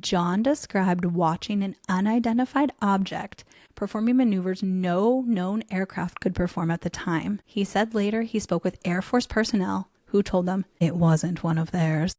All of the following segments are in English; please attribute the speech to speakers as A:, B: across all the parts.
A: John described watching an unidentified object performing maneuvers no known aircraft could perform at the time. He said later he spoke with Air Force personnel who told them it wasn't one of theirs.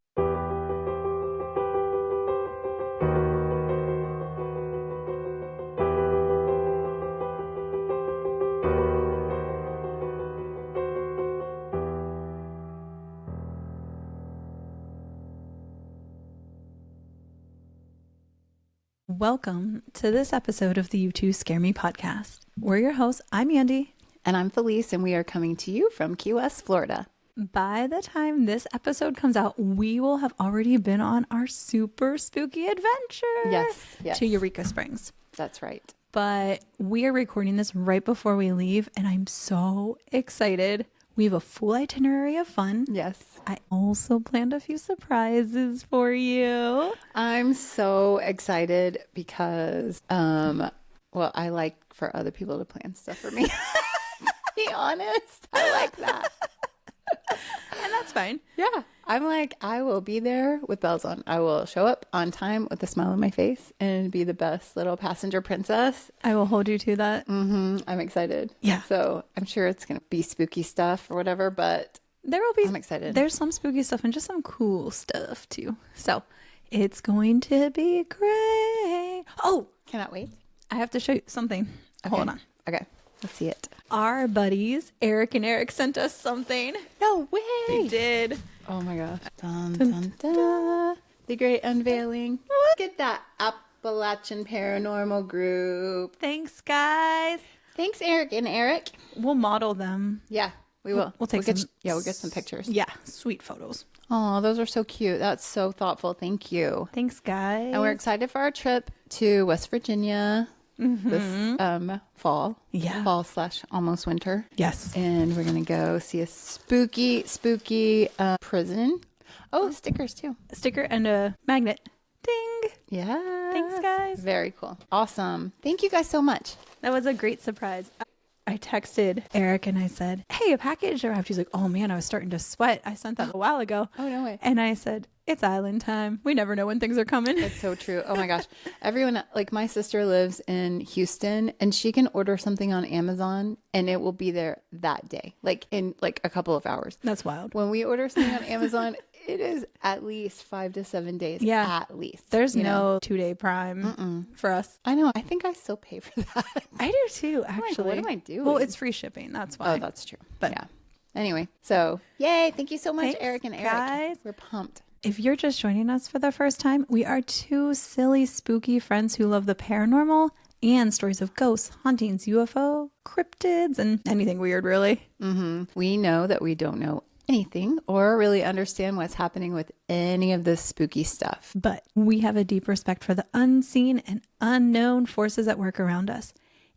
A: Welcome to this episode of the You Two Scare Me podcast. We're your hosts. I'm Andy.
B: And I'm Felice, and we are coming to you from Key West, Florida.
A: By the time this episode comes out, we will have already been on our super spooky adventure
B: Yes.
A: to Eureka Springs.
B: That's right.
A: But we are recording this right before we leave, and I'm so excited. We have a full itinerary of fun.
B: Yes.
A: I also planned a few surprises for you.
B: I'm so excited because, I like for other people to plan stuff for me. To be honest, I like that.
A: And that's fine.
B: Yeah. I'm like, I will be there with bells on. I will show up on time with a smile on my face and be the best little passenger princess.
A: I will hold you to that.
B: I'm excited.
A: Yeah.
B: So I'm sure it's going to be spooky stuff or whatever, but I'm excited.
A: There's some spooky stuff and just some cool stuff too. So it's going to be great. Oh,
B: Cannot wait.
A: I have to show you something.
B: Okay.
A: Hold on.
B: Okay. Let's see it.
A: Our buddies, Eric and Eric, sent us something.
B: No way.
A: They did.
B: Oh my gosh. Dun, dun, dun. The great unveiling. Look at that Appalachian Paranormal group.
A: Thanks, guys.
B: Thanks, Eric and Eric.
A: We'll model them.
B: Yeah, we will.
A: We'll take some.
B: We'll get some pictures.
A: Yeah, sweet photos.
B: Oh, those are so cute. That's so thoughtful. Thank you.
A: Thanks, guys.
B: And we're excited for our trip to West Virginia this fall.
A: Yeah.
B: Fall / almost winter.
A: Yes.
B: And we're going to go see a spooky prison. Oh, stickers too.
A: A sticker and a magnet. Ding.
B: Yeah.
A: Thanks, guys.
B: Very cool. Awesome. Thank you guys so much.
A: That was a great surprise. I texted Eric and I said, hey, a package arrived. He's like, oh man, I was starting to sweat. I sent that a while ago.
B: Oh, no way.
A: And I said, it's island time. We never know when things are coming.
B: That's so true. Oh my gosh. Everyone, like my sister lives in Houston and she can order something on Amazon and it will be there that day, like in like a couple of hours.
A: That's wild.
B: When we order something on Amazon, it is at least 5 to 7 days.
A: Yeah.
B: At least.
A: There's no 2-day prime for us.
B: I know. I think I still pay for that.
A: I do too,
B: I'm like,
A: actually.
B: what am I doing?
A: Well, it's free shipping. That's why.
B: Oh, that's true.
A: But-
B: yeah. Anyway, so yay. Thank you so much,
A: Thanks,
B: Eric and Eric.
A: guys.
B: We're pumped.
A: If you're just joining us for the first time, we are two silly, spooky friends who love the paranormal and stories of ghosts, hauntings, UFO, cryptids, and anything weird, really.
B: We know that we don't know anything or really understand what's happening with any of this spooky stuff.
A: But we have a deep respect for the unseen and unknown forces at work around us.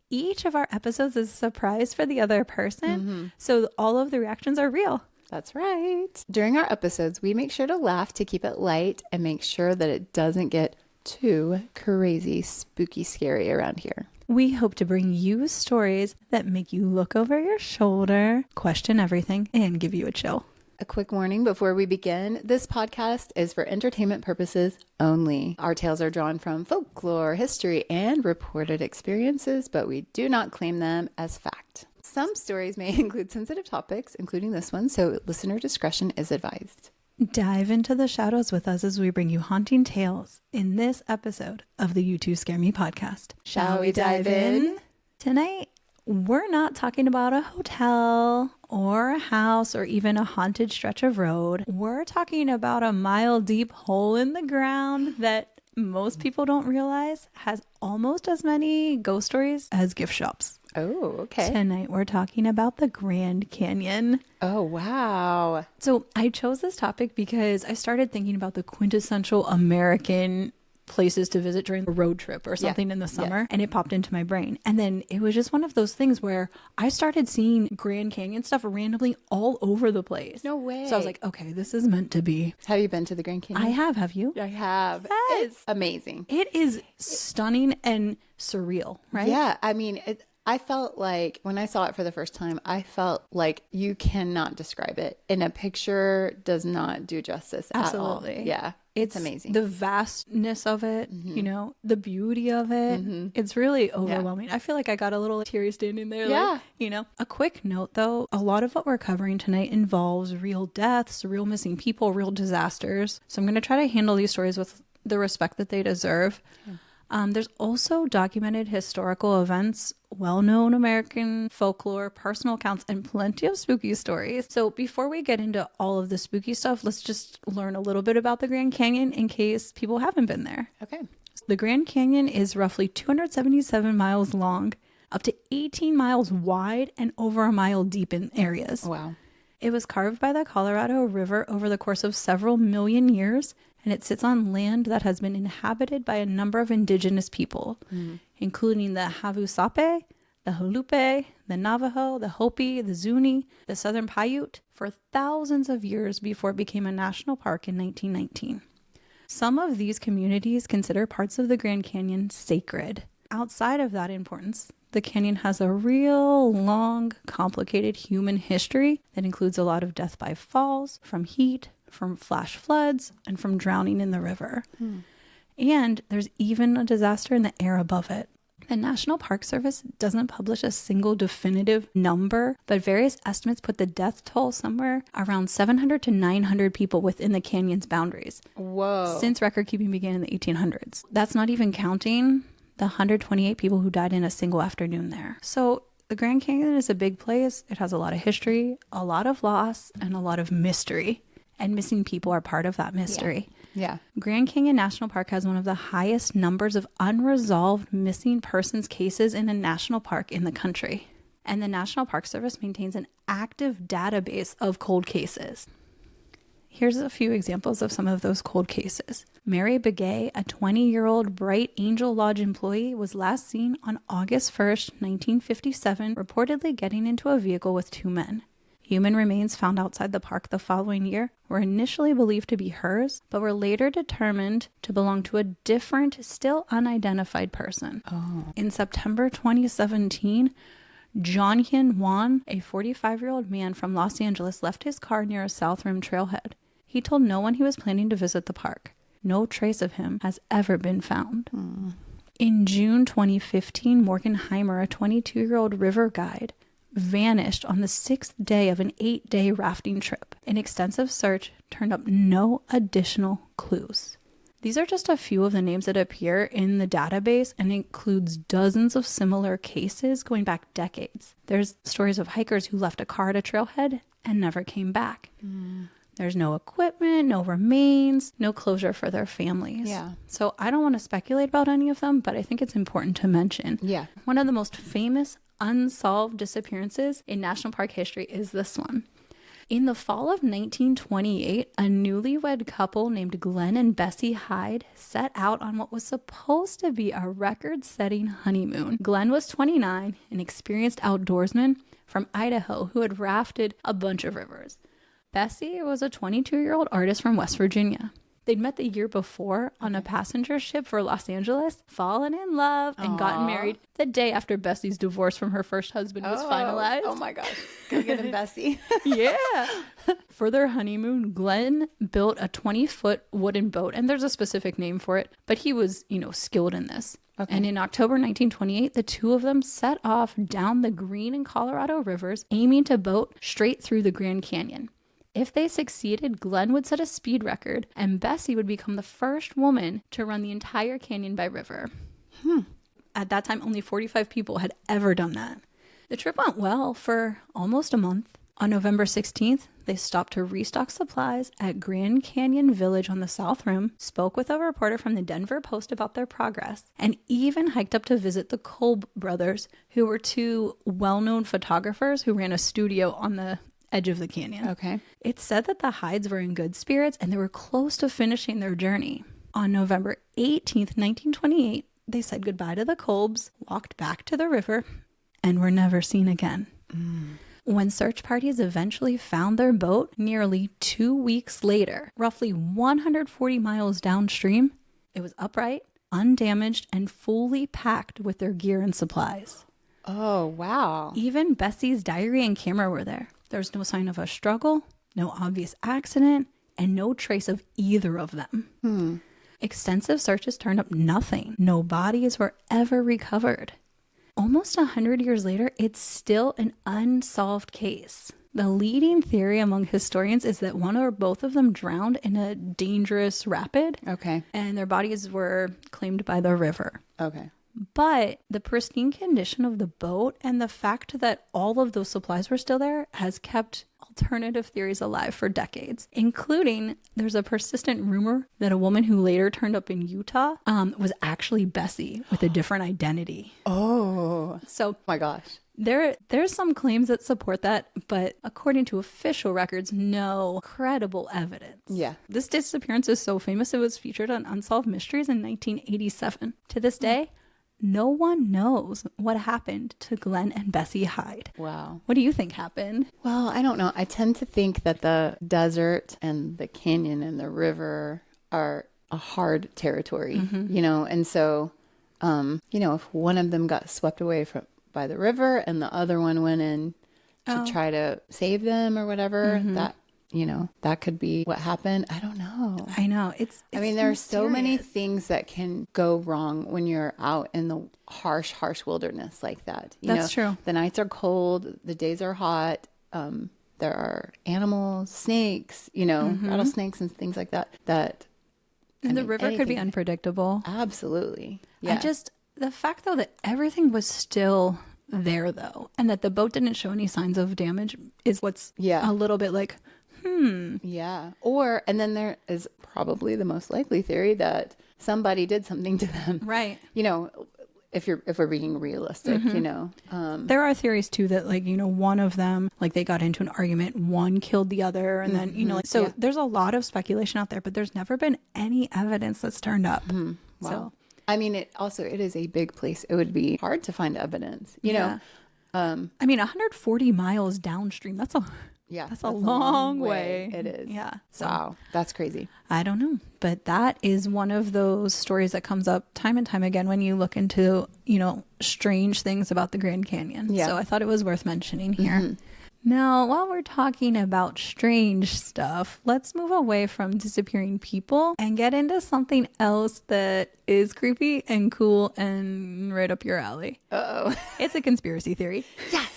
A: Each of our episodes is a surprise for the other person, so all of the reactions are real.
B: That's right. During our episodes, we make sure to laugh to keep it light and make sure that it doesn't get too crazy, spooky, scary around here.
A: We hope to bring you stories that make you look over your shoulder, question everything, and give you a chill.
B: A quick warning before we begin, this podcast is for entertainment purposes only. Our tales are drawn from folklore, history, and reported experiences, but we do not claim them as fact. Some stories may include sensitive topics, including this one, so listener discretion is advised.
A: Dive into the shadows with us as we bring you haunting tales in this episode of the You Two Scare Me podcast.
B: Shall we dive in?
A: Tonight, we're not talking about a hotel or a house or even a haunted stretch of road. We're talking about a mile-deep hole in the ground that most people don't realize has almost as many ghost stories as gift shops.
B: Oh, okay.
A: Tonight, we're talking about the Grand Canyon.
B: Oh, wow.
A: So I chose this topic because I started thinking about the quintessential American places to visit during a road trip or something in the summer, and it popped into my brain. And then it was just one of those things where I started seeing Grand Canyon stuff randomly all over the place.
B: No way.
A: So I was like, okay, this is meant to be.
B: Have you been to the Grand Canyon?
A: I have you?
B: I have.
A: Yes.
B: It's amazing.
A: It is stunning and surreal, right?
B: Yeah. I mean, I felt like when I saw it for the first time, I felt like you cannot describe it. And a picture does not do justice
A: Absolutely.
B: at all. Yeah. It's amazing.
A: The vastness of it, you know, the beauty of it. It's really overwhelming. I feel like I got a little teary standing there.
B: Yeah.
A: Like, you know, a quick note though, a lot of what we're covering tonight involves real deaths, real missing people, real disasters. So I'm going to try to handle these stories with the respect that they deserve. There's also documented historical events, well-known American folklore, personal accounts, and plenty of spooky stories. So before we get into all of the spooky stuff, let's just learn a little bit about the Grand Canyon in case people haven't been there.
B: Okay.
A: The Grand Canyon is roughly 277 miles long, up to 18 miles wide, and over a mile deep in areas.
B: Wow.
A: It was carved by the Colorado River over the course of several million years, and it sits on land that has been inhabited by a number of indigenous people, including the Havasupai, the Halupe, the Navajo, the Hopi, the Zuni, the Southern Paiute, for thousands of years before it became a national park in 1919. Some of these communities consider parts of the Grand Canyon sacred. Outside of that importance, the canyon has a real long, complicated human history that includes a lot of death by falls, from heat, from flash floods, and from drowning in the river. And there's even a disaster in the air above it. The National Park Service doesn't publish a single definitive number, but various estimates put the death toll somewhere around 700 to 900 people within the canyon's boundaries.
B: Whoa.
A: Since record keeping began in the 1800s. That's not even counting the 128 people who died in a single afternoon there. So the Grand Canyon is a big place. It has a lot of history, a lot of loss, and a lot of mystery. And missing people are part of that mystery.
B: Yeah.
A: Grand Canyon National Park has one of the highest numbers of unresolved missing persons cases in a national park in the country. And the National Park Service maintains an active database of cold cases. Here's a few examples of some of those cold cases. Mary Begay, a 20-year-old Bright Angel Lodge employee, was last seen on August 1st, 1957, reportedly getting into a vehicle with two men. Human remains found outside the park the following year were initially believed to be hers, but were later determined to belong to a different, still unidentified person. In September 2017, John Hyun Won, a 45-year-old man from Los Angeles, left his car near a South Rim trailhead. He told no one he was planning to visit the park. No trace of him has ever been found. In June 2015, Morgan Heimer, a 22-year-old river guide, vanished on the 6th day of an 8-day rafting trip. An extensive search turned up no additional clues. These are just a few of the names that appear in the database and includes dozens of similar cases going back decades. There's stories of hikers who left a car at a trailhead and never came back. There's no equipment, no remains, no closure for their families.
B: Yeah.
A: So I don't want to speculate about any of them, but I think it's important to mention.
B: Yeah.
A: One of the most famous unsolved disappearances in national park history is this one. In the fall of 1928, a newlywed couple named Glenn and Bessie Hyde set out on what was supposed to be a record-setting honeymoon. Glenn was 29, an experienced outdoorsman from Idaho who had rafted a bunch of rivers. Bessie was a 22-year-old artist from West Virginia. They'd met the year before on a passenger ship for Los Angeles, fallen in love, and gotten married the day after Bessie's divorce from her first husband was finalized.
B: Oh my gosh. Go get him, Bessie.
A: Yeah. For their honeymoon, Glenn built a 20-foot wooden boat, and there's a specific name for it, but he was, skilled in this. Okay. And in October 1928, the two of them set off down the Green and Colorado rivers, aiming to boat straight through the Grand Canyon. If they succeeded, Glenn would set a speed record, and Bessie would become the first woman to run the entire canyon by river. At that time, only 45 people had ever done that. The trip went well for almost a month. On November 16th, they stopped to restock supplies at Grand Canyon Village on the South Rim, spoke with a reporter from the Denver Post about their progress, and even hiked up to visit the Kolb brothers, who were two well-known photographers who ran a studio on the edge of the canyon.
B: Okay.
A: It's said that the Hydes were in good spirits and they were close to finishing their journey. On November 18th, 1928, they said goodbye to the Kolbs, walked back to the river, and were never seen again. When search parties eventually found their boat nearly 2 weeks later, roughly 140 miles downstream, it was upright, undamaged, and fully packed with their gear and supplies.
B: Oh, wow.
A: Even Bessie's diary and camera were there. There's no sign of a struggle, no obvious accident, and no trace of either of them. Extensive searches turned up nothing. No bodies were ever recovered. Almost 100 years later, it's still an unsolved case. The leading theory among historians is that one or both of them drowned in a dangerous rapid.
B: Okay.
A: And their bodies were claimed by the river.
B: Okay.
A: But the pristine condition of the boat and the fact that all of those supplies were still there has kept alternative theories alive for decades, including there's a persistent rumor that a woman who later turned up in Utah was actually Bessie with a different identity.
B: Oh.
A: So
B: My gosh.
A: there's some claims that support that, but according to official records, no credible evidence.
B: Yeah.
A: This disappearance is so famous it was featured on Unsolved Mysteries in 1987. To this day, no one knows what happened to Glenn and Bessie Hyde.
B: Wow.
A: What do you think happened?
B: Well, I don't know. I tend to think that the desert and the canyon and the river are a hard territory, you know, and so, you know, if one of them got swept away by the river and the other one went in to try to save them or whatever, that, you know, that could be what happened. I don't know.
A: I know.
B: I mean, there are so many things that can go wrong when you're out in the harsh wilderness like that.
A: That's true.
B: The nights are cold, the days are hot. There are animals, snakes, you know, rattlesnakes and things like that.
A: And the river could be unpredictable.
B: Absolutely. Yeah.
A: The fact though that everything was still there though, and that the boat didn't show any signs of damage is what's a little bit like,
B: Yeah. And then there is probably the most likely theory that somebody did something to them.
A: Right.
B: You know, if we're being realistic, you know.
A: There are theories too that, like, you know, one of them, like, they got into an argument, one killed the other, and then, you know, like, so there's a lot of speculation out there, but there's never been any evidence that's turned up.
B: Wow.
A: So
B: I mean, it is a big place. It would be hard to find evidence, you know.
A: I mean, 140 miles downstream, that's a long way.
B: It is.
A: Yeah. So
B: Wow. That's crazy.
A: I don't know. But that is one of those stories that comes up time and time again when you look into, you know, strange things about the Grand Canyon.
B: Yeah.
A: So I thought it was worth mentioning here. Now, while we're talking about strange stuff, let's move away from disappearing people and get into something else that is creepy and cool and right up your alley.
B: Uh-oh.
A: It's a conspiracy theory.
B: Yes.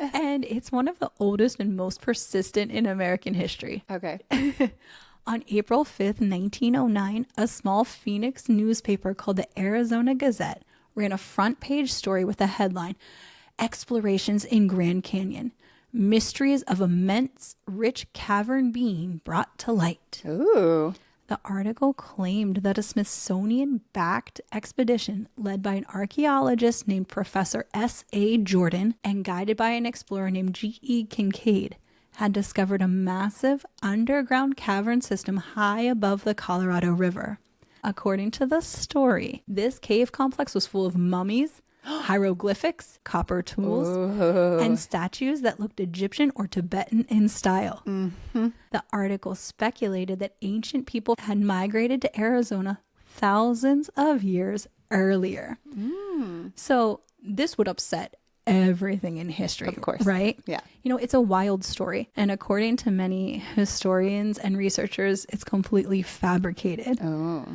A: And it's one of the oldest and most persistent in American history.
B: Okay.
A: On April 5th, 1909, a small Phoenix newspaper called the Arizona Gazette ran a front page story with the headline, "Explorations in Grand Canyon. Mysteries of immense rich cavern being brought to light."
B: Ooh.
A: The article claimed that a Smithsonian-backed expedition led by an archaeologist named Professor S.A. Jordan and guided by an explorer named G.E. Kincaid had discovered a massive underground cavern system high above the Colorado River. According to the story, this cave complex was full of mummies, hieroglyphics, copper tools, and statues that looked Egyptian or Tibetan in style. The article speculated that ancient people had migrated to Arizona thousands of years earlier. So this would upset everything in history,
B: Of course.
A: right?
B: Yeah.
A: You know, it's a wild story. And according to many historians and researchers, it's completely fabricated.
B: Oh.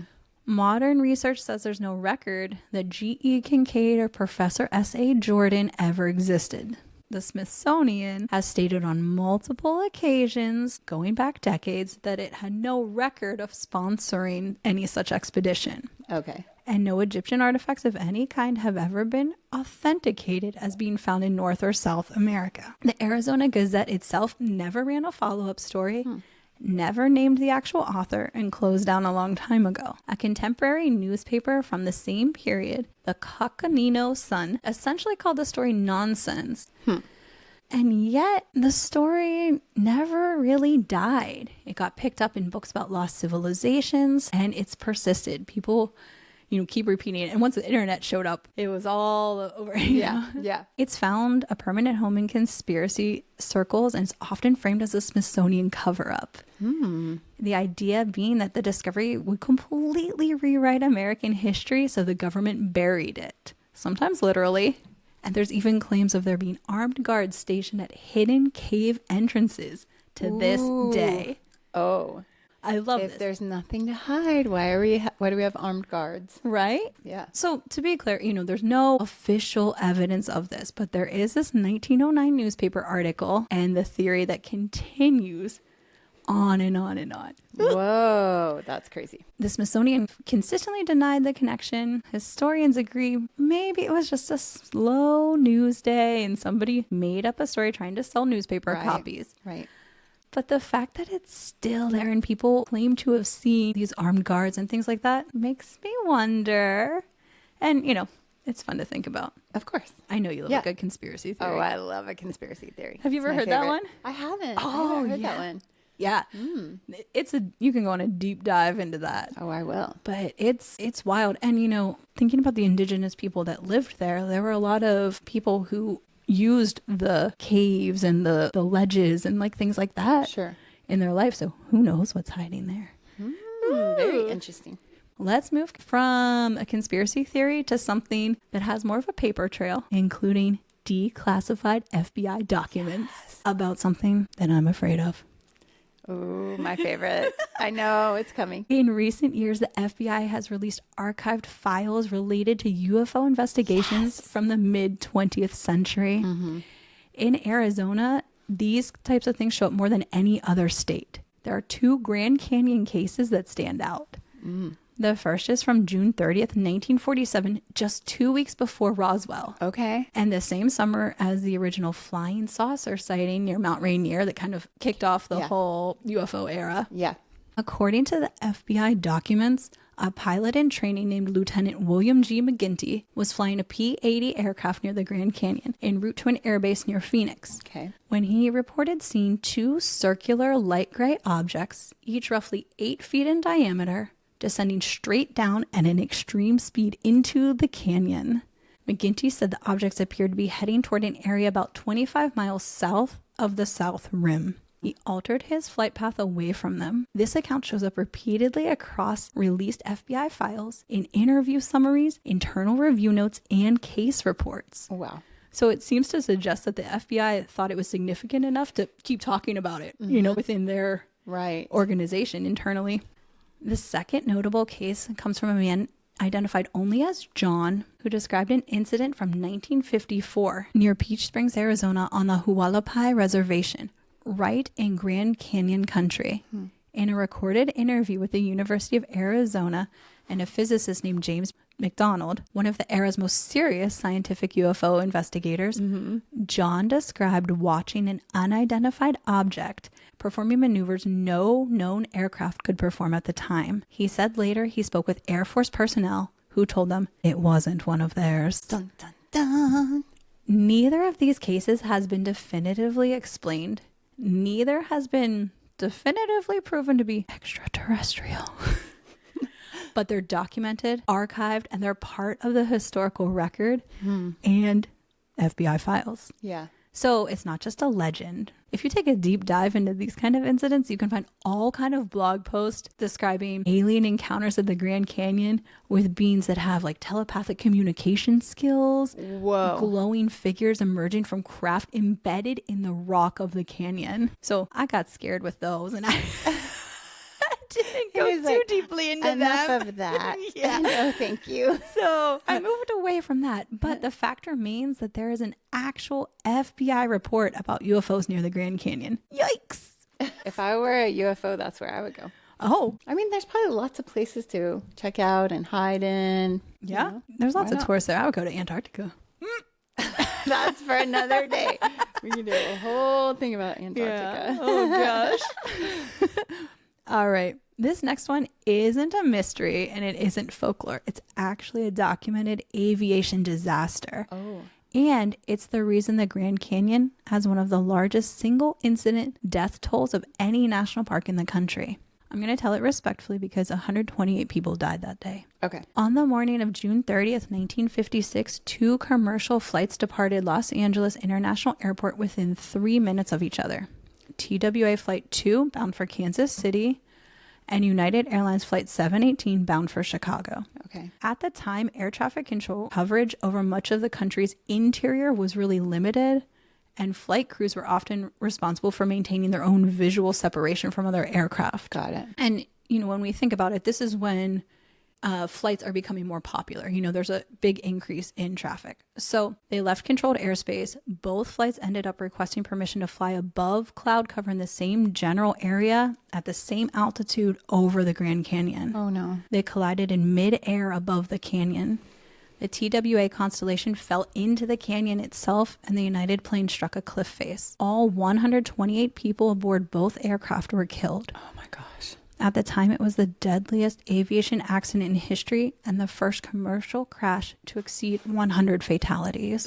A: Modern research says there's no record that G.E. Kincaid or Professor S.A. Jordan ever existed. The Smithsonian has stated on multiple occasions, going back decades, that it had no record of sponsoring any such expedition.
B: Okay.
A: And no Egyptian artifacts of any kind have ever been authenticated as being found in North or South America. The Arizona Gazette itself never ran a follow-up story, never named the actual author, and closed down a long time ago. A contemporary newspaper from the same period, the Coconino Sun, essentially called the story nonsense. And yet, the story never really died. It got picked up in books about lost civilizations, and it's persisted. People, you know, keep repeating it. And once the internet showed up, it was all over.
B: Yeah. Yeah.
A: It's found a permanent home in conspiracy circles, and it's often framed as a Smithsonian cover-up. The idea being that the discovery would completely rewrite American history, so the government buried it. sometimes literally. And there's even claims of there being armed guards stationed at hidden cave entrances to this day.
B: Oh.
A: I love
B: If
A: this.
B: there's nothing to hide, why do we have armed guards?
A: Right?
B: Yeah.
A: So to be clear, there's no official evidence of this, but there is this 1909 newspaper article and the theory that continues on and on and on.
B: Whoa, that's crazy.
A: The Smithsonian consistently denied the connection. Historians agree maybe it was just a slow news day and somebody made up a story trying to sell newspaper copies.
B: Right.
A: But the fact that it's still there and people claim to have seen these armed guards and things like that makes me wonder. And, it's fun to think about.
B: Of course.
A: I know you love a good conspiracy theory.
B: Oh, I love a conspiracy theory.
A: Have you ever heard that one?
B: I haven't.
A: Oh,
B: I haven't heard
A: yeah.
B: that one.
A: Yeah. You can go on a deep dive into that.
B: Oh, I will.
A: But it's wild. And, thinking about the indigenous people that lived there were a lot of people who used the caves and the ledges and like things like that in their life. So who knows what's hiding there?
B: Very interesting.
A: Let's move from a conspiracy theory to something that has more of a paper trail, including declassified FBI documents about something that I'm afraid of.
B: Oh, my favorite. I know it's coming.
A: In recent years, the FBI has released archived files related to UFO investigations from the mid 20th century. In Arizona, these types of things show up more than any other state. There are 2 Grand Canyon cases that stand out. The first is from June 30th, 1947, just 2 weeks before Roswell.
B: Okay.
A: And the same summer as the original flying saucer sighting near Mount Rainier that kind of kicked off the whole UFO era.
B: Yeah.
A: According to the FBI documents, a pilot in training named Lieutenant William G. McGinty was flying a P-80 aircraft near the Grand Canyon en route to an airbase near Phoenix.
B: Okay.
A: When he reported seeing 2 circular light gray objects, each roughly 8 feet in diameter, descending straight down at an extreme speed into the canyon. McGinty said the objects appeared to be heading toward an area about 25 miles south of the South Rim. He altered his flight path away from them. This account shows up repeatedly across released FBI files, in interview summaries, internal review notes, and case reports.
B: Oh, wow.
A: So it seems to suggest that the FBI thought it was significant enough to keep talking about it, within their organization internally. The second notable case comes from a man identified only as John, who described an incident from 1954 near Peach Springs, Arizona on the Hualapai Reservation, right in Grand Canyon country. In a recorded interview with the University of Arizona and a physicist named James McDonald, one of the era's most serious scientific UFO investigators, John described watching an unidentified object performing maneuvers no known aircraft could perform at the time. He said later he spoke with Air Force personnel who told them it wasn't one of theirs. Dun, dun, dun. Neither of these cases has been definitively explained. Neither has been definitively proven to be extraterrestrial. But they're documented, archived, and they're part of the historical record and FBI files.
B: Yeah.
A: So it's not just a legend. If you take a deep dive into these kind of incidents, you can find all kind of blog posts describing alien encounters at the Grand Canyon with beings that have like telepathic communication skills, glowing figures emerging from craft embedded in the rock of the canyon. So I got scared with those and I didn't go too deeply into
B: enough
A: them.
B: of that.
A: Yeah.
B: No, thank you.
A: So I moved away from that. But the fact remains that there is an actual FBI report about UFOs near the Grand Canyon. Yikes.
B: If I were a UFO, that's where I would go.
A: Oh.
B: I mean, there's probably lots of places to check out and hide in.
A: Yeah. There's lots of tours there. I would go to Antarctica.
B: That's for another day. We can do a whole thing about Antarctica.
A: Yeah. Oh, gosh. All right. This next one isn't a mystery and it isn't folklore. It's actually a documented aviation disaster.
B: Oh.
A: And it's the reason the Grand Canyon has one of the largest single incident death tolls of any national park in the country. I'm going to tell it respectfully because 128 people died that day.
B: Okay.
A: On the morning of June 30th, 1956, 2 commercial flights departed Los Angeles International Airport within 3 minutes of each other. TWA Flight 2 bound for Kansas City and United Airlines Flight 718 bound for Chicago.
B: Okay.
A: At the time, air traffic control coverage over much of the country's interior was really limited, and flight crews were often responsible for maintaining their own visual separation from other aircraft.
B: Got it.
A: And, when we think about it, this is when flights are becoming more popular. There's a big increase in traffic. So they left controlled airspace. Both flights ended up requesting permission to fly above cloud cover in the same general area at the same altitude over the Grand Canyon.
B: Oh, no.
A: They collided in mid-air above the canyon. The TWA constellation fell into the canyon itself, and the United plane struck a cliff face. All 128 people aboard both aircraft were killed.
B: Oh, my gosh.
A: At the time, it was the deadliest aviation accident in history and the first commercial crash to exceed 100 fatalities.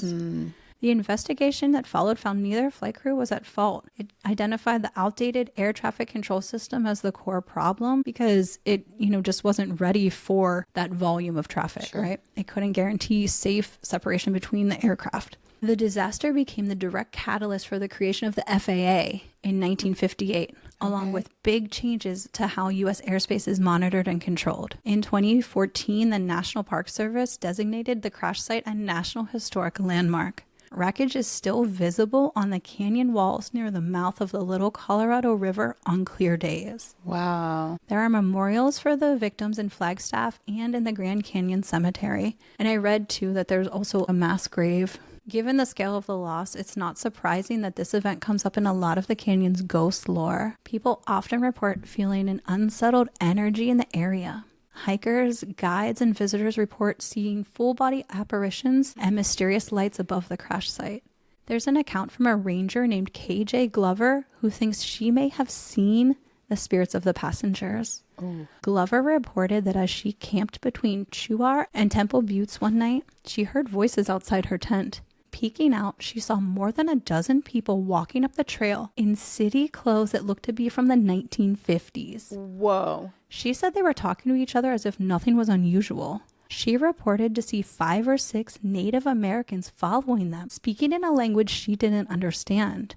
A: The investigation that followed found neither flight crew was at fault. It identified the outdated air traffic control system as the core problem because it, just wasn't ready for that volume of traffic, right? It couldn't guarantee safe separation between the aircraft. The disaster became the direct catalyst for the creation of the FAA in 1958, along with big changes to how U.S. airspace is monitored and controlled. In 2014, the National Park Service designated the crash site a National Historic Landmark. Wreckage is still visible on the canyon walls near the mouth of the Little Colorado River on clear days.
B: Wow.
A: There are memorials for the victims in Flagstaff and in the Grand Canyon Cemetery. And I read, too, that there's also a mass grave. Given the scale of the loss, it's not surprising that this event comes up in a lot of the canyon's ghost lore. People often report feeling an unsettled energy in the area. Hikers, guides, and visitors report seeing full-body apparitions and mysterious lights above the crash site. There's an account from a ranger named KJ Glover who thinks she may have seen the spirits of the passengers.
B: Ooh.
A: Glover reported that as she camped between Chuar and Temple Buttes one night, she heard voices outside her tent. Peeking out, she saw more than a dozen people walking up the trail in city clothes that looked to be from the 1950s.
B: Whoa.
A: She said they were talking to each other as if nothing was unusual. She reported to see 5 or 6 Native Americans following them, speaking in a language she didn't understand.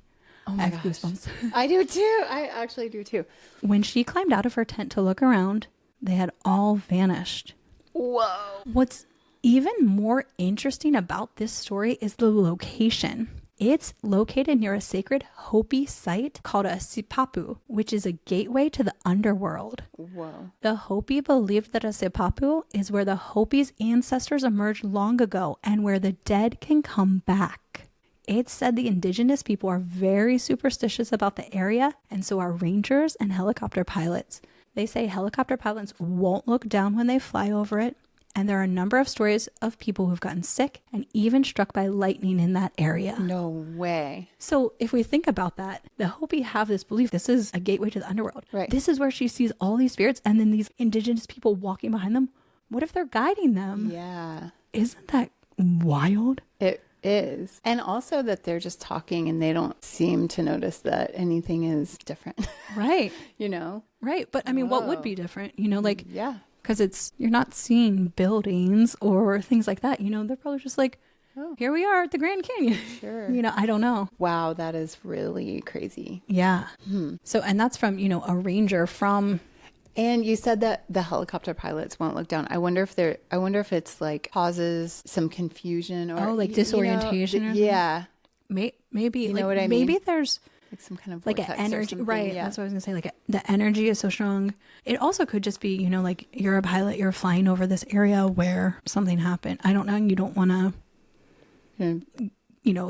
B: Oh my
A: I have
B: gosh.
A: goosebumps.
B: I do too. I actually do too.
A: When she climbed out of her tent to look around, they had all vanished.
B: Whoa.
A: What's even more interesting about this story is the location. It's located near a sacred Hopi site called a sipapu, which is a gateway to the underworld.
B: Whoa.
A: The Hopi believed that a sipapu is where the Hopi's ancestors emerged long ago and where the dead can come back. It's said the indigenous people are very superstitious about the area, and so are rangers and helicopter pilots. They say helicopter pilots won't look down when they fly over it. And there are a number of stories of people who've gotten sick and even struck by lightning in that area.
B: No way.
A: So if we think about that, the Hopi have this belief this is a gateway to the underworld.
B: Right.
A: This is where she sees all these spirits and then these indigenous people walking behind them. What if they're guiding them?
B: Yeah.
A: Isn't that wild?
B: It is. And also that they're just talking and they don't seem to notice that anything is different.
A: Right.
B: Right.
A: But I mean, what would
B: Whoa.
A: be different?
B: Yeah.
A: Because you're not seeing buildings or things like that. They're probably just like, oh, here we are at the Grand Canyon.
B: Sure.
A: I don't know.
B: Wow, that is really crazy.
A: Yeah. So, and that's from, a ranger from.
B: And you said that the helicopter pilots won't look down. I wonder if it's like causes some confusion or
A: like disorientation. Or
B: yeah.
A: Maybe.
B: You know what I mean?
A: Maybe there's
B: Like some kind of
A: like an energy, right? Yeah. That's what I was gonna say. Like the energy is so strong. It also could just be, like you're a pilot, you're flying over this area where something happened. I don't know. You don't want to,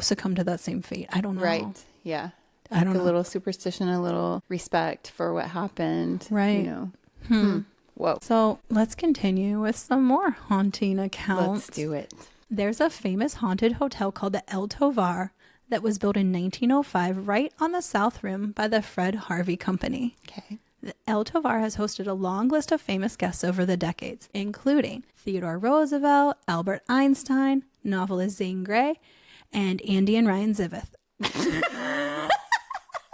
A: succumb to that same fate. I don't know.
B: Right. Yeah.
A: I don't know.
B: A little superstition, a little respect for what happened.
A: Right.
B: Whoa.
A: So let's continue with some more haunting accounts.
B: Let's do it.
A: There's a famous haunted hotel called the El Tovar that was built in 1905 right on the South Rim by the Fred Harvey Company.
B: Okay.
A: The El Tovar has hosted a long list of famous guests over the decades, including Theodore Roosevelt, Albert Einstein, novelist Zane Grey, and Andy and Ryan Zivith.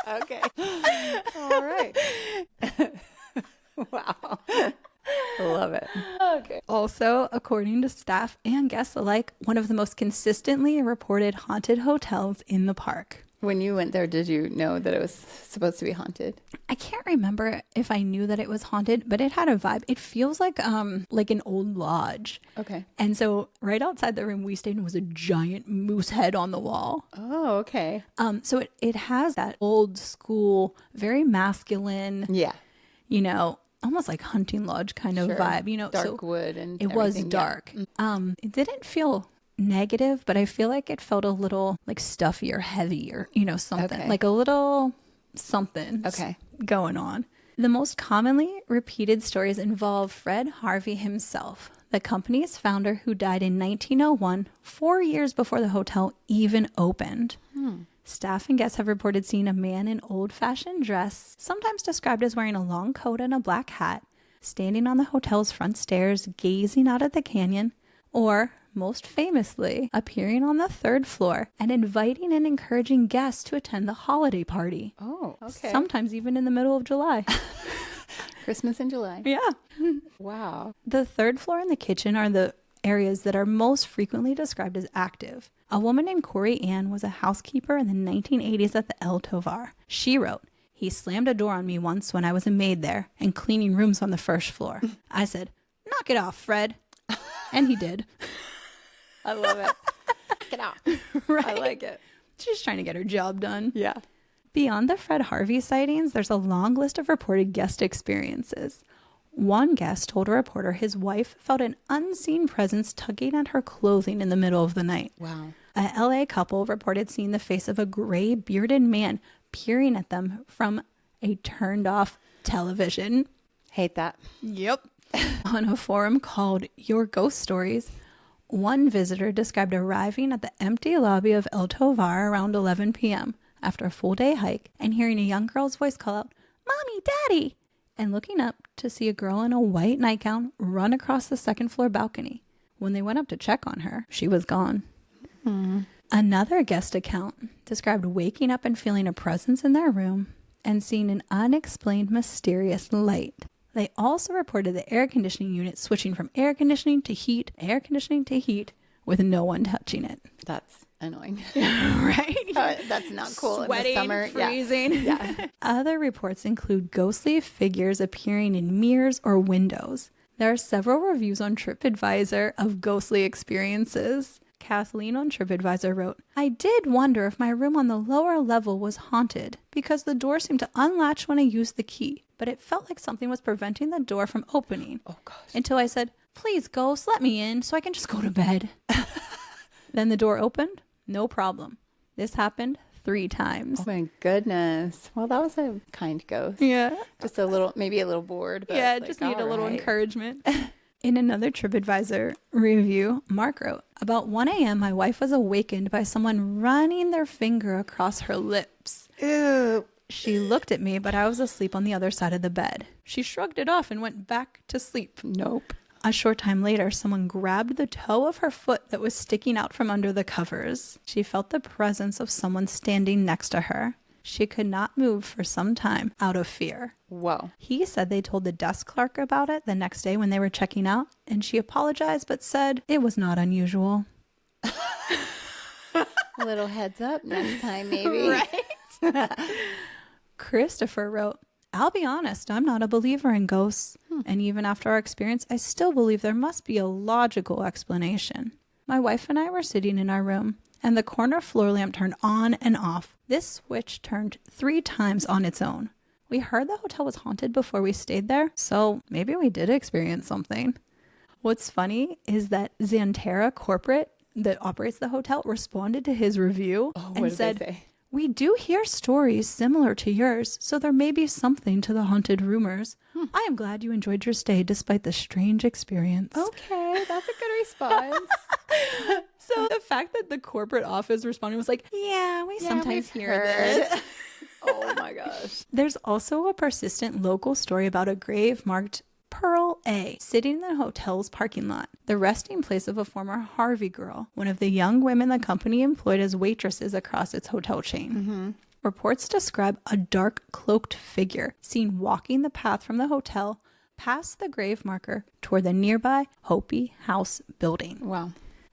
B: Okay. All right. Wow. Love it. Okay.
A: Also, according to staff and guests alike, one of the most consistently reported haunted hotels in the park.
B: When you went there, did you know that it was supposed to be haunted?
A: I can't remember if I knew that it was haunted, but it had a vibe. It feels like an old lodge.
B: Okay.
A: And so right outside the room we stayed in was a giant moose head on the wall.
B: Oh, okay.
A: So it has that old school, very masculine,
B: Yeah.
A: you know, almost like hunting lodge kind of vibe, you know.
B: Dark wood and
A: it was
B: everything,
A: dark.
B: Yeah.
A: It didn't feel negative, but I feel like it felt a little like stuffy or heavy or, you know, something.
B: Okay.
A: Like a little something going on. The most commonly repeated stories involve Fred Harvey himself, the company's founder who died in 1901, 4 years before the hotel even opened. Staff and guests have reported seeing a man in old-fashioned dress, sometimes described as wearing a long coat and a black hat, standing on the hotel's front stairs, gazing out at the canyon, or, most famously, appearing on the 3rd floor and inviting and encouraging guests to attend the holiday party.
B: Oh, okay.
A: Sometimes even in the middle of July.
B: Christmas in July.
A: Yeah.
B: Wow.
A: The 3rd floor and the kitchen are the areas that are most frequently described as active. A woman named Corey Ann was a housekeeper in the 1980s at the El Tovar. She wrote, "He slammed a door on me once when I was a maid there and cleaning rooms on the 1st floor. I said, 'Knock it off, Fred.' And he did."
B: I love it. Get out.
A: Right?
B: I like it.
A: She's trying to get her job done.
B: Yeah.
A: Beyond the Fred Harvey sightings, there's a long list of reported guest experiences. One guest told a reporter his wife felt an unseen presence tugging at her clothing in the middle of the night.
B: Wow.
A: A LA couple reported seeing the face of a gray bearded man peering at them from a turned off television.
B: Hate that.
A: Yep. On a forum called Your Ghost Stories, one visitor described arriving at the empty lobby of El Tovar around 11 p.m. after a full day hike and hearing a young girl's voice call out, "Mommy, Daddy," and looking up to see a girl in a white nightgown run across the 2nd floor balcony. When they went up to check on her, she was gone. Another guest account described waking up and feeling a presence in their room and seeing an unexplained mysterious light. They also reported the air conditioning unit switching from air conditioning to heat, with no one touching it.
B: That's annoying.
A: Right?
B: That's not cool
A: Sweating,
B: in the summer.
A: freezing.
B: Yeah.
A: Other reports include ghostly figures appearing in mirrors or windows. There are several reviews on TripAdvisor of ghostly experiences. Kathleen on TripAdvisor wrote, "I did wonder if my room on the lower level was haunted because the door seemed to unlatch when I used the key, but it felt like something was preventing the door from opening.
B: Oh, gosh.
A: Until I said, 'Please, ghost, let me in so I can just go to bed.' Then the door opened, no problem. This happened 3 times.
B: Oh, my goodness. Well, that was a kind ghost.
A: Yeah.
B: Just a little, maybe a little bored. But
A: Yeah,
B: like,
A: just need a little
B: all right.
A: encouragement. In another TripAdvisor review, Mark wrote, "About 1 a.m., my wife was awakened by someone running their finger across her lips.
B: Ew.
A: She looked at me, but I was asleep on the other side of the bed. She shrugged it off and went back to sleep.
B: Nope.
A: A short time later, someone grabbed the toe of her foot that was sticking out from under the covers. She felt the presence of someone standing next to her. She could not move for some time out of fear."
B: Whoa.
A: He said they told the desk clerk about it the next day when they were checking out, and she apologized but said it was not unusual.
B: A little heads up next time, maybe.
A: Right? Christopher wrote, "I'll be honest, I'm not a believer in ghosts. And even after our experience, I still believe there must be a logical explanation. My wife and I were sitting in our room, and the corner floor lamp turned on and off. This switch turned 3 times on its own. We heard the hotel was haunted before we stayed there, so maybe we did experience something." What's funny is that Xanterra Corporate, that operates the hotel, responded to his review and said,
B: they say?
A: "We do hear stories similar to yours, so there may be something to the haunted rumors. I am glad you enjoyed your stay despite the strange experience."
B: Okay, that's a good response.
A: So the fact that the corporate office responded was like, yeah, we sometimes
B: we've
A: hear
B: heard."
A: this.
B: Oh my gosh.
A: There's also a persistent local story about a grave marked Pearl A sitting in the hotel's parking lot, the resting place of a former Harvey girl, one of the young women the company employed as waitresses across its hotel chain. Reports describe a dark cloaked figure seen walking the path from the hotel past the grave marker toward the nearby Hopi House building.
B: Wow.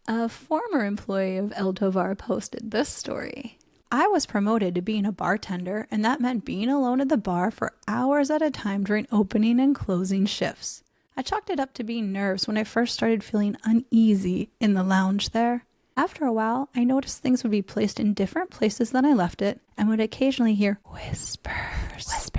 A: A former employee of El Tovar posted this story. I was promoted to being a bartender, and that meant being alone at the bar for hours at a time during opening and closing shifts. I chalked it up to being nerves when I first started feeling uneasy in the lounge there. After a while, I noticed things would be placed in different places than I left it, and would occasionally hear whispers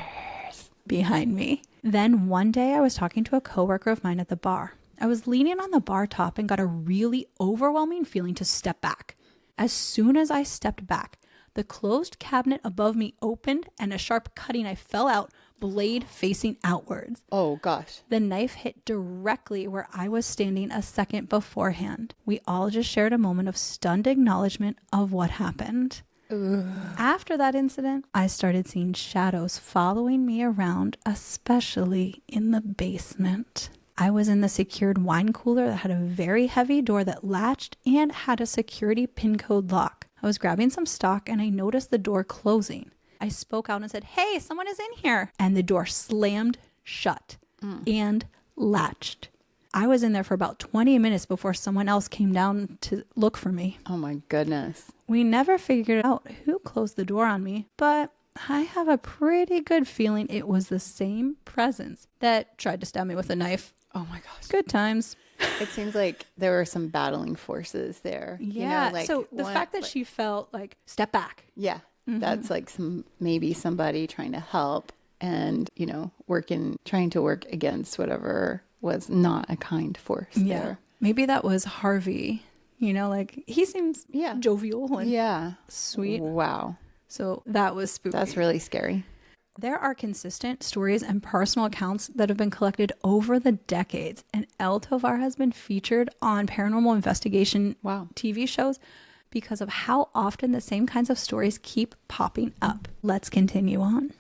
A: behind me. Then one day I was talking to a coworker of mine at the bar. I was leaning on the bar top and got a really overwhelming feeling to step back. As soon as I stepped back, the closed cabinet above me opened and a sharp cutting knife fell out, blade facing outwards.
B: Oh, gosh.
A: The knife hit directly where I was standing a second beforehand. We all just shared a moment of stunned acknowledgement of what happened. Ugh. After that incident, I started seeing shadows following me around, especially in the basement. I was in the secured wine cooler that had a very heavy door that latched and had a security pin code lock. I was grabbing some stock and I noticed the door closing. I spoke out and said, "Hey, someone is in here." And the door slammed shut and latched. I was in there for about 20 minutes before someone else came down to look for me.
B: Oh my goodness.
A: We never figured out who closed the door on me, but I have a pretty good feeling it was the same presence that tried to stab me with a knife.
B: Oh my gosh.
A: Good times.
B: It seems like there were some battling forces there.
A: Yeah.
B: You know, like
A: so the fact that she felt like, step back.
B: Yeah. That's like maybe somebody trying to help and, you know, trying to work against whatever was not a kind force there.
A: Maybe that was Harvey. You know, like he seems jovial and sweet.
B: Wow.
A: So that was spooky.
B: That's really scary.
A: There are consistent stories and personal accounts that have been collected over the decades, and El Tovar has been featured on paranormal investigation TV shows because of how often the same kinds of stories keep popping up. Let's continue on.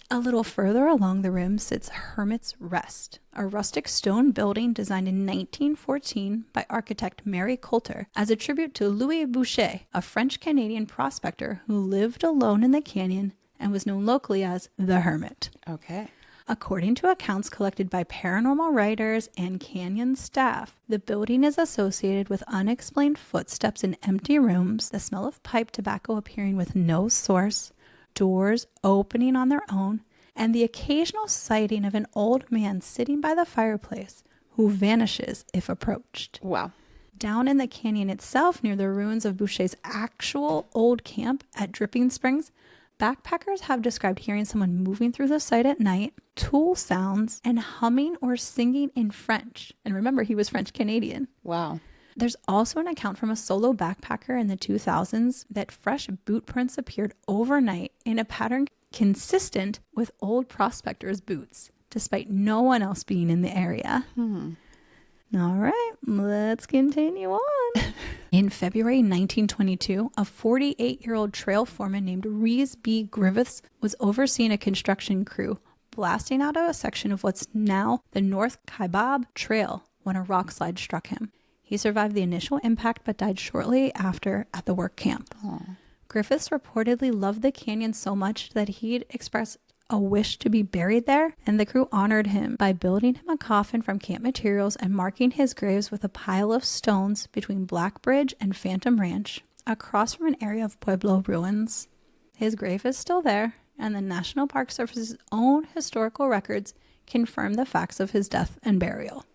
A: A little further along the rim sits Hermit's Rest, a rustic stone building designed in 1914 by architect Mary Coulter as a tribute to Louis Boucher, a French-Canadian prospector who lived alone in the canyon and was known locally as the Hermit.
B: Okay.
A: According to accounts collected by paranormal writers and canyon staff, the building is associated with unexplained footsteps in empty rooms, the smell of pipe tobacco appearing with no source, doors opening on their own, and the occasional sighting of an old man sitting by the fireplace who vanishes if approached.
B: Wow.
A: Down in the canyon itself, near the ruins of Boucher's actual old camp at Dripping Springs, backpackers have described hearing someone moving through the site at night, tool sounds, and humming or singing in French. And remember, he was French-Canadian.
B: Wow.
A: There's also an account from a solo backpacker in the 2000s that fresh boot prints appeared overnight in a pattern consistent with old prospectors' boots, despite no one else being in the area. All right, let's continue on. In February 1922, a 48-year-old trail foreman named Rees B. Griffiths was overseeing a construction crew blasting out of a section of what's now the North Kaibab Trail when a rock slide struck him. He survived the initial impact but died shortly after at the work camp. Aww. Griffiths reportedly loved the canyon so much that he'd expressed a wish to be buried there, and the crew honored him by building him a coffin from camp materials and marking his graves with a pile of stones between Black Bridge and Phantom Ranch, across from an area of Pueblo ruins. His grave is still there, and the National Park Service's own historical records confirm the facts of his death and burial.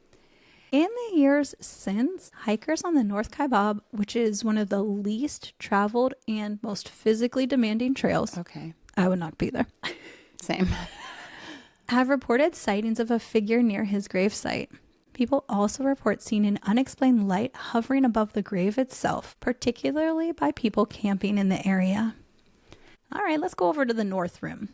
A: In the years since, hikers on the North Kaibab, which is one of the least traveled and most physically demanding trails, I would not be there.
B: Same.
A: Have reported sightings of a figure near his gravesite. People also report seeing an unexplained light hovering above the grave itself, particularly by people camping in the area. All right, let's go over to the North Rim.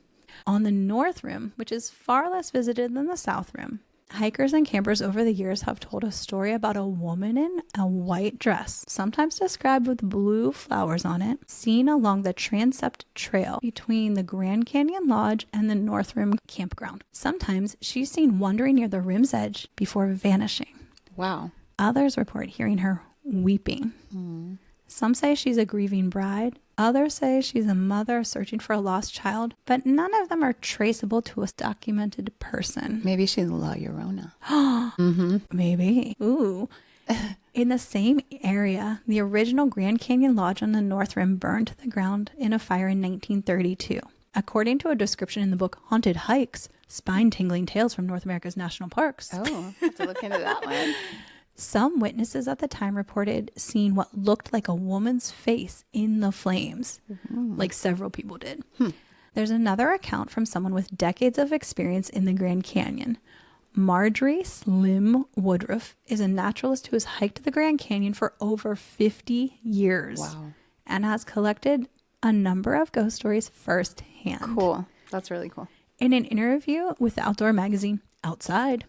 A: On the North Rim, which is far less visited than the South Rim, hikers and campers over the years have told a story about a woman in a white dress, sometimes described with blue flowers on it, seen along the Transept Trail between the Grand Canyon Lodge and the North Rim campground. Sometimes she's seen wandering near the rim's edge before vanishing.
B: Wow.
A: Others report hearing her weeping. Some say she's a grieving bride. Others say she's a mother searching for a lost child, but none of them are traceable to a documented person.
B: Maybe she's La Llorona.
A: Maybe. Ooh. In the same area, the original Grand Canyon Lodge on the North Rim burned to the ground in a fire in 1932. According to a description in the book Haunted Hikes, Spine-Tingling Tales from North America's National Parks.
B: Oh, I'll have to look into that one.
A: Some witnesses at the time reported seeing what looked like a woman's face in the flames, like several people did. There's another account from someone with decades of experience in the Grand Canyon. Marjorie Slim Woodruff is a naturalist who has hiked the Grand Canyon for over 50 years.
B: Wow.
A: And has collected a number of ghost stories firsthand.
B: Cool. That's really cool.
A: In an interview with the outdoor magazine Outside,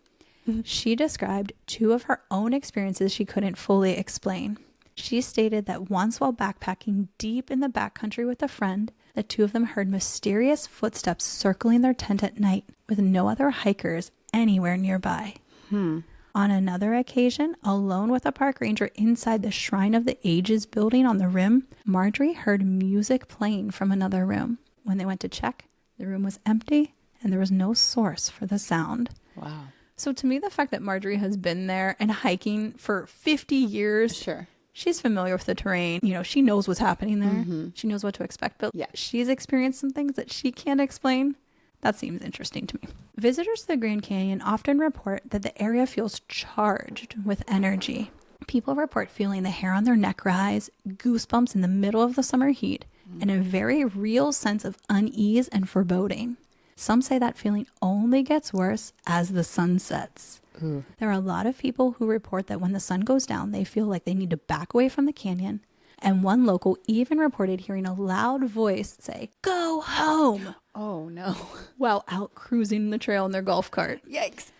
A: she described two of her own experiences she couldn't fully explain. She stated that once while backpacking deep in the backcountry with a friend, the two of them heard mysterious footsteps circling their tent at night with no other hikers anywhere nearby. On another occasion, alone with a park ranger inside the Shrine of the Ages building on the rim, Marjorie heard music playing from another room. When they went to check, the room was empty and there was no source for the sound.
B: Wow.
A: So to me, the fact that Marjorie has been there and hiking for 50 years,
B: Sure.
A: she's familiar with the terrain. You know, she knows what's happening there. She knows what to expect. But
B: Yeah.
A: she's experienced some things that she can't explain. That seems interesting to me. Visitors to the Grand Canyon often report that the area feels charged with energy. People report feeling the hair on their neck rise, goosebumps in the middle of the summer heat, and a very real sense of unease and foreboding. Some say that feeling only gets worse as the sun sets.
B: Ooh.
A: There are a lot of people who report that when the sun goes down, they feel like they need to back away from the canyon. And one local even reported hearing a loud voice say, "Go home,"
B: Oh, no.
A: while out cruising the trail in their golf cart.
B: Yikes.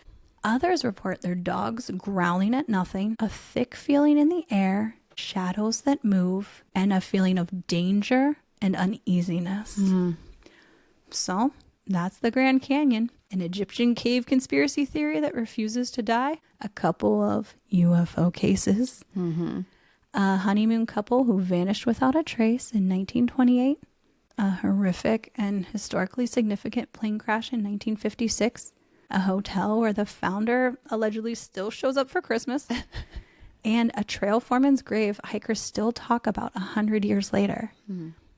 A: Others report their dogs growling at nothing, a thick feeling in the air, shadows that move, and a feeling of danger and uneasiness. So that's the Grand Canyon, an Egyptian cave conspiracy theory that refuses to die, a couple of UFO cases, a honeymoon couple who vanished without a trace in 1928, a horrific and historically significant plane crash in 1956, a hotel where the founder allegedly still shows up for Christmas, and a trail foreman's grave hikers still talk about 100 years later.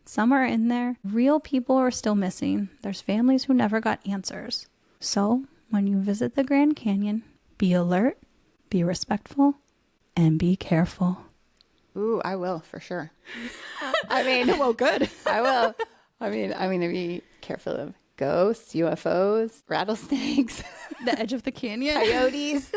A: Some are in there. Real people are still missing. There's families who never got answers. So when you visit the Grand Canyon, be alert, be respectful, and be careful.
B: Ooh, I will for sure. I mean,
A: Well, good.
B: I will. I'm going to be careful of ghosts, UFOs, rattlesnakes,
A: The edge of the canyon.
B: coyotes,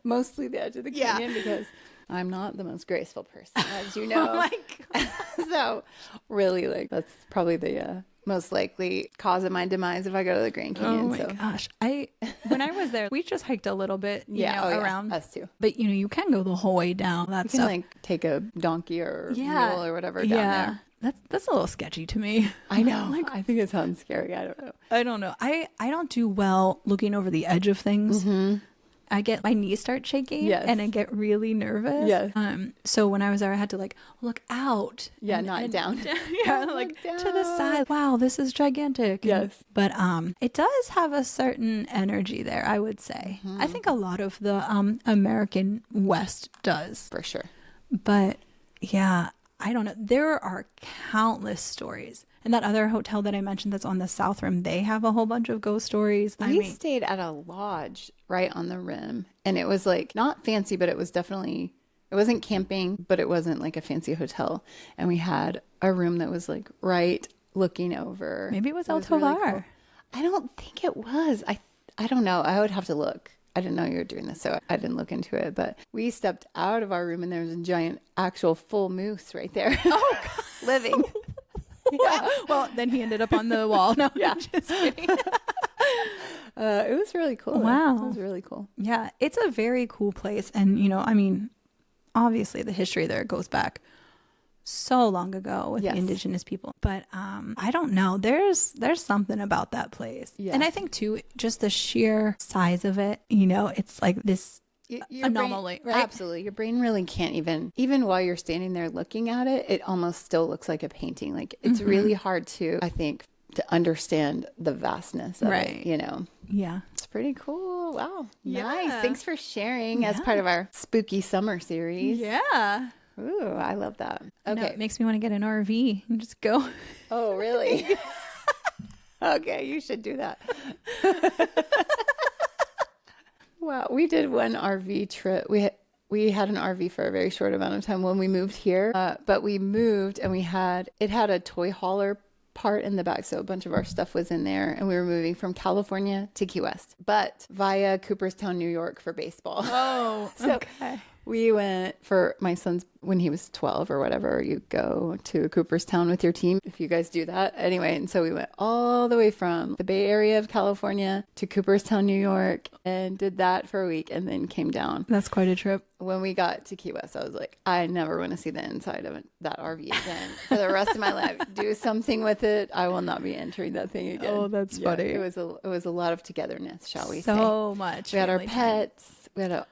B: mostly the edge of the canyon, because I'm not the most graceful person, as you know.
A: Oh my God.
B: So really, like, that's probably the most likely cause of my demise if I go to the Grand Canyon.
A: Oh my
B: so.
A: gosh. When I was there, we just hiked a little bit, around.
B: Us too.
A: But you can go the whole way down. That
B: You can
A: stuff.
B: like take a donkey or mule or whatever down there.
A: That's a little sketchy to me.
B: I know. I think it sounds scary. I don't know.
A: I don't do well looking over the edge of things. I get my knees start shaking and I get really nervous.
B: Yes.
A: So when I was there, I had to like look out.
B: Yeah, not down.
A: Like to the side. Wow, this is gigantic.
B: Yes.
A: But it does have a certain energy there, I would say. I think a lot of the American West does.
B: For sure.
A: But yeah, I don't know. There are countless stories. And that other hotel that I mentioned that's on the South Rim, they have a whole bunch of ghost stories.
B: We stayed at a lodge right on the rim. And it was like not fancy, but it was definitely, it wasn't camping, but it wasn't like a fancy hotel. And we had a room that was like right looking over.
A: Maybe it was El
B: really
A: Tovar.
B: cool. I don't think it was. I don't know. I would have to look. I didn't know you were doing this, so I didn't look into it. But we stepped out of our room and there was a giant, actual full moose right there.
A: Oh, God.
B: Living. Yeah.
A: Well, then he ended up on the wall. No,
B: Yeah.
A: just kidding.
B: It was really cool.
A: Wow.
B: It was really cool.
A: Yeah, it's a very cool place. And, obviously the history there goes back so long ago with the indigenous people. But I don't know. There's something about that place.
B: Yeah.
A: And I think, too, just the sheer size of it, it's like this
B: your
A: anomaly,
B: brain,
A: right?
B: Absolutely. Your brain really can't even while you're standing there looking at it, it almost still looks like a painting. Like it's really hard to, I think, to understand the vastness of it, you know?
A: Yeah.
B: It's pretty cool. Wow.
A: Yeah.
B: Nice. Thanks for sharing as part of our spooky summer series.
A: Yeah.
B: Ooh, I love that.
A: Okay.
B: Okay.
A: It makes me want to get an RV and just go.
B: Oh, really? Okay, you should do that. Wow, we did one RV trip. We had an RV for a very short amount of time when we moved here, but we moved and it had a toy hauler part in the back, so a bunch of our stuff was in there, and we were moving from California to Key West, but via Cooperstown, New York for baseball.
A: Oh,
B: So
A: okay.
B: we went for my son's, when he was 12 or whatever, you go to Cooperstown with your team if you guys do that. Anyway, and so we went all the way from the Bay Area of California to Cooperstown, New York, and did that for a week and then came down.
A: That's quite a trip.
B: When we got to Key West, I was like, I never want to see the inside of that RV again for the rest of my life. Do something with it. I will not be entering that thing again.
A: Oh, that's funny.
B: It was a lot of togetherness, shall we say.
A: So much.
B: We had our
A: family time.
B: pets. We had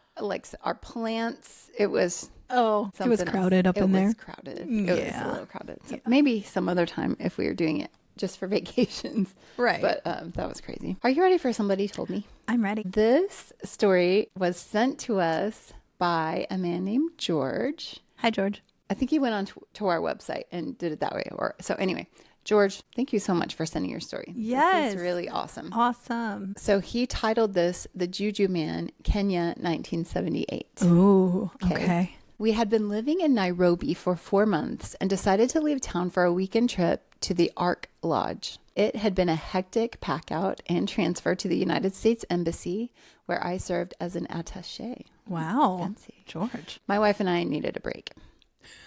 B: our plants. It was
A: It was
B: something
A: crowded
B: else.
A: up in there.
B: It was crowded. It was
A: Yeah.
B: a little crowded. So maybe some other time if we were doing it just for vacations.
A: Right.
B: But that was crazy. Are you ready for Somebody Told Me?
A: I'm ready.
B: This story was sent to us by a man named George.
A: Hi, George.
B: I think he went on to our website and did it that way. So anyway, George, thank you so much for sending your story.
A: Yes.
B: This is really awesome.
A: Awesome.
B: So he titled this The Juju Man, Kenya, 1978.
A: Ooh, okay.
B: We had been living in Nairobi for 4 months and decided to leave town for a weekend trip to the Ark Lodge. It had been a hectic pack out and transfer to the United States Embassy, where I served as an attaché.
A: Wow.
B: Fancy.
A: George.
B: My wife and I needed a break.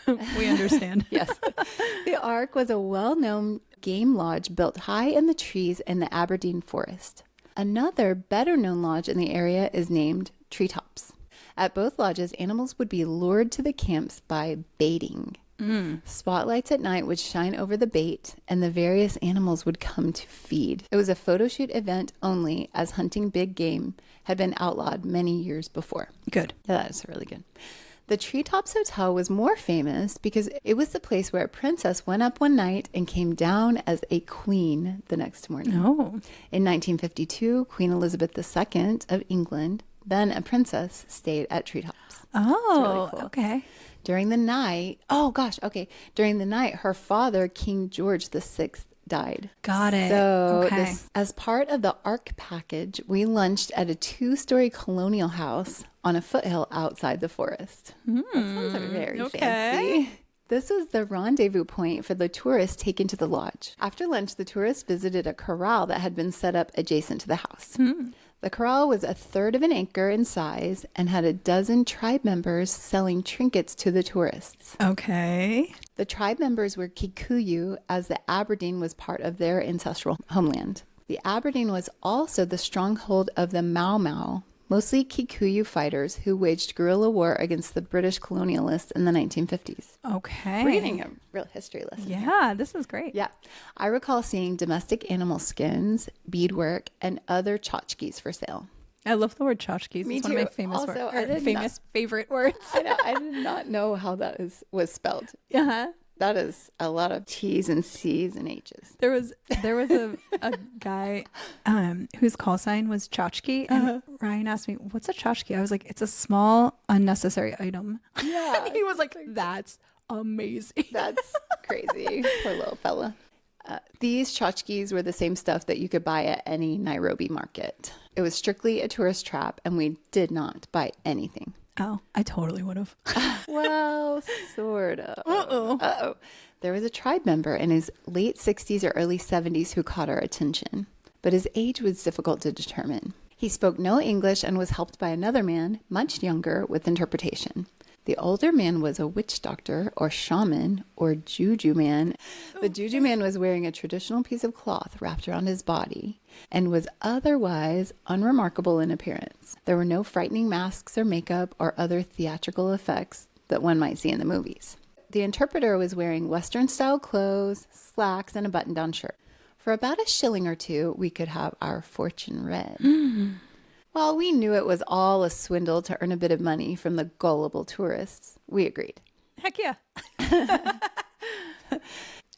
A: We understand.
B: Yes. The Ark was a well-known game lodge built high in the trees in the Aberdeen forest. Another better-known lodge in the area is named Treetops. At both lodges, animals would be lured to the camps by baiting. Spotlights at night would shine over the bait, and the various animals would come to feed. It was a photo shoot event only, as hunting big game had been outlawed many years before.
A: Good.
B: That's really good. The Treetops Hotel was more famous because it was the place where a princess went up one night and came down as a queen the next morning.
A: Oh.
B: In 1952, Queen Elizabeth II of England, then a princess, stayed at Treetops.
A: Oh,
B: really cool.
A: okay.
B: During the night, her father, King George VI, died.
A: Got it.
B: So
A: Okay.
B: as part of the Ark package, we lunched at a 2-story colonial house on a foothill outside the forest. That sounds very fancy. This was the rendezvous point for the tourists taken to the lodge. After lunch, the tourists visited a corral that had been set up adjacent to the house. The corral was 1/3 of an acre in size and had a dozen tribe members selling trinkets to the tourists.
A: Okay.
B: The tribe members were Kikuyu, as the Aberdeen was part of their ancestral homeland. The Aberdeen was also the stronghold of the Mau Mau, mostly Kikuyu fighters who waged guerrilla war against the British colonialists in the 1950s.
A: Okay.
B: We're getting a real history lesson.
A: Yeah, this is great.
B: Yeah. I recall seeing domestic animal skins, beadwork, and other tchotchkes for sale.
A: I love the word tchotchkes.
B: Me
A: It's one of my
B: too.
A: famous
B: Also,
A: words.
B: I did
A: Famous favorite words.
B: I did not know how that was spelled.
A: Uh-huh.
B: That is a lot of T's and C's and H's.
A: There was a guy whose call sign was tchotchke, and Ryan asked me, "What's a tchotchke?" I was like, "It's a small unnecessary item."
B: Yeah.
A: And he was like, "That's amazing."
B: That's crazy. Poor little fella. These tchotchkes were the same stuff that you could buy at any Nairobi market. It was strictly a tourist trap, and we did not buy anything.
A: Oh, I totally would have.
B: Well, sort of.
A: Uh-oh.
B: There was a tribe member in his late 60s or early 70s who caught our attention, but his age was difficult to determine. He spoke no English and was helped by another man, much younger, with interpretation. The older man was a witch doctor or shaman or Juju man. The Juju man was wearing a traditional piece of cloth wrapped around his body and was otherwise unremarkable in appearance. There were no frightening masks or makeup or other theatrical effects that one might see in the movies. The interpreter was wearing Western-style clothes, slacks, and a button-down shirt. For about $1 or $2, we could have our fortune read. While we knew it was all a swindle to earn a bit of money from the gullible tourists, we agreed.
A: Heck yeah.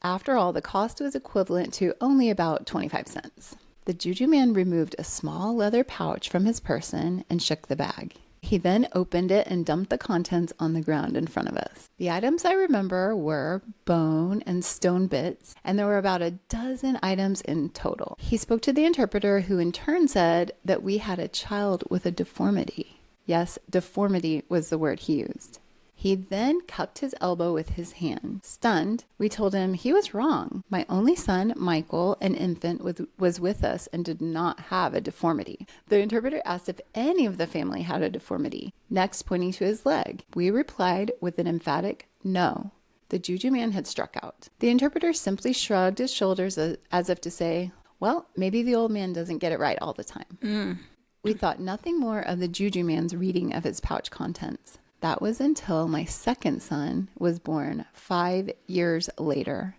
B: After all, the cost was equivalent to only about 25 cents. The Juju man removed a small leather pouch from his person and shook the bag. He then opened it and dumped the contents on the ground in front of us. The items I remember were bone and stone bits, and there were about a dozen items in total. He spoke to the interpreter, who in turn said that we had a child with a deformity. Yes, deformity was the word he used. He then cupped his elbow with his hand. Stunned, we told him he was wrong. My only son, Michael, an infant, was with us and did not have a deformity. The interpreter asked if any of the family had a deformity, next pointing to his leg. We replied with an emphatic no. The Juju man had struck out. The interpreter simply shrugged his shoulders as if to say, well, maybe the old man doesn't get it right all the time. We thought nothing more of the Juju man's reading of his pouch contents. That was until my second son was born 5 years later.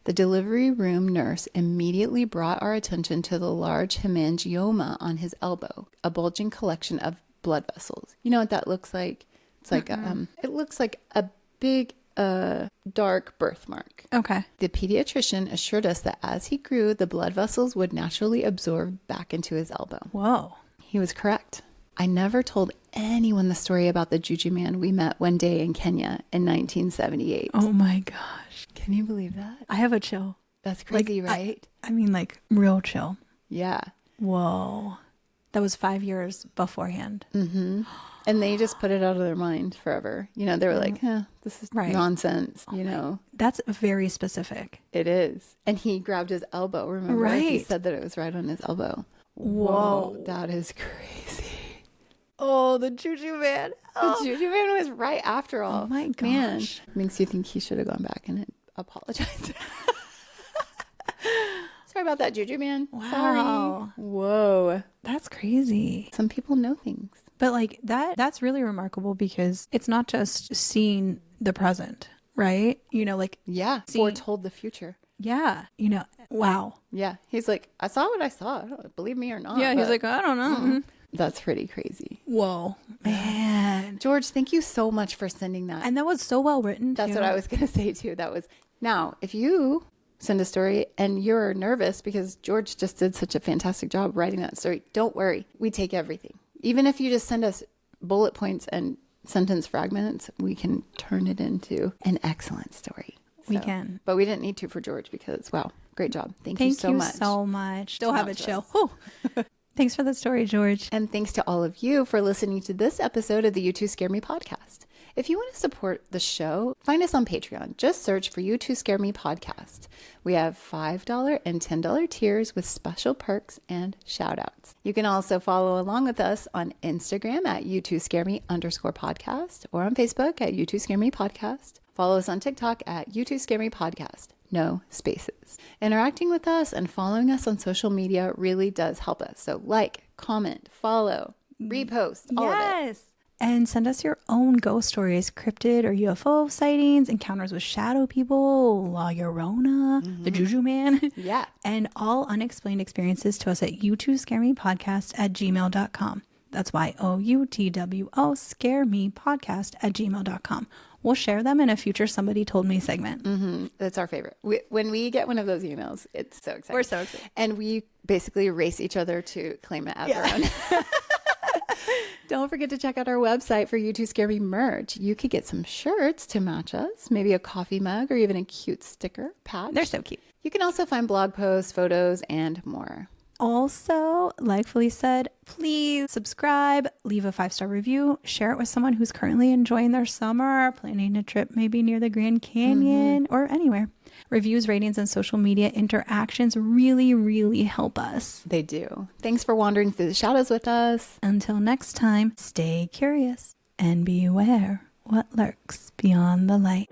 B: The delivery room nurse immediately brought our attention to the large hemangioma on his elbow, a bulging collection of blood vessels. You know what that looks like? It's like it looks like a big dark birthmark.
A: Okay.
B: The pediatrician assured us that as he grew, the blood vessels would naturally absorb back into his elbow.
A: Whoa.
B: He was correct. I never told anyone the story about the Juju man we met one day in Kenya in 1978.
A: Oh my gosh.
B: Can you believe that?
A: I have a chill.
B: That's crazy, right?
A: I mean, like, real chill.
B: Yeah.
A: Whoa. That was 5 years beforehand.
B: Mm-hmm. And they just put it out of their mind forever. You know, they were like, this is nonsense, you know.
A: That's very specific.
B: It is. And he grabbed his elbow, remember?
A: Right.
B: He said that it was right on his elbow.
A: Whoa.
B: That is crazy.
A: Oh, the Juju man.
B: The Juju man was right after all.
A: Oh my gosh.
B: Man, makes you think he should have gone back and apologized. Sorry about that, Juju man.
A: Wow.
B: Sorry. Whoa.
A: That's crazy.
B: Some people know things.
A: But like that's really remarkable, because it's not just seeing the present, right? You know, like,
B: foretold the future.
A: Yeah. You know, wow.
B: Yeah. He's like, I saw what I saw. I don't believe me or not.
A: Yeah. He's like, I don't know. Mm-hmm.
B: That's pretty crazy.
A: Whoa, man.
B: George, thank you so much for sending that.
A: And that was so well written.
B: That's what I was going to say too. Now, if you send a story and you're nervous because George just did such a fantastic job writing that story, don't worry. We take everything. Even if you just send us bullet points and sentence fragments, we can turn it into an excellent story.
A: We can.
B: But we didn't need to for George because, wow, great job. Thank you so much.
A: Thank you so much. Still have a chill. Thanks for the story, George.
B: And thanks to all of you for listening to this episode of the You Two Scare Me podcast. If you want to support the show, find us on Patreon. Just search for You Two Scare Me podcast. We have $5 and $10 tiers with special perks and shout outs. You can also follow along with us on Instagram at You2ScareMe_podcast or on Facebook at You Two Scare Me podcast. Follow us on TikTok at You Two Scare Me podcast. No spaces. Interacting with us and following us on social media really does help us. So like, comment, follow, repost, all of it.
A: And send us your own ghost stories, cryptid or UFO sightings, encounters with shadow people, La Llorona, the Juju man.
B: Yeah.
A: And all unexplained experiences to us at youtwoscaremepodcast@gmail.com. That's YOUTWO scaremepodcast@gmail.com. We'll share them in a future Somebody Told Me segment.
B: That's our favorite. When we get one of those emails, it's so exciting.
A: We're so excited.
B: And we basically race each other to claim it as our own. Don't forget to check out our website for You Two Scare Me merch. You could get some shirts to match us, maybe a coffee mug or even a cute sticker patch.
A: They're so cute.
B: You can also find blog posts, photos, and more.
A: Also, like Felice said, please subscribe, leave a 5-star review, share it with someone who's currently enjoying their summer, planning a trip maybe near the Grand Canyon or anywhere. Reviews, ratings, and social media interactions really, really help us.
B: They do. Thanks for wandering through the shadows with us.
A: Until next time, stay curious and beware what lurks beyond the light.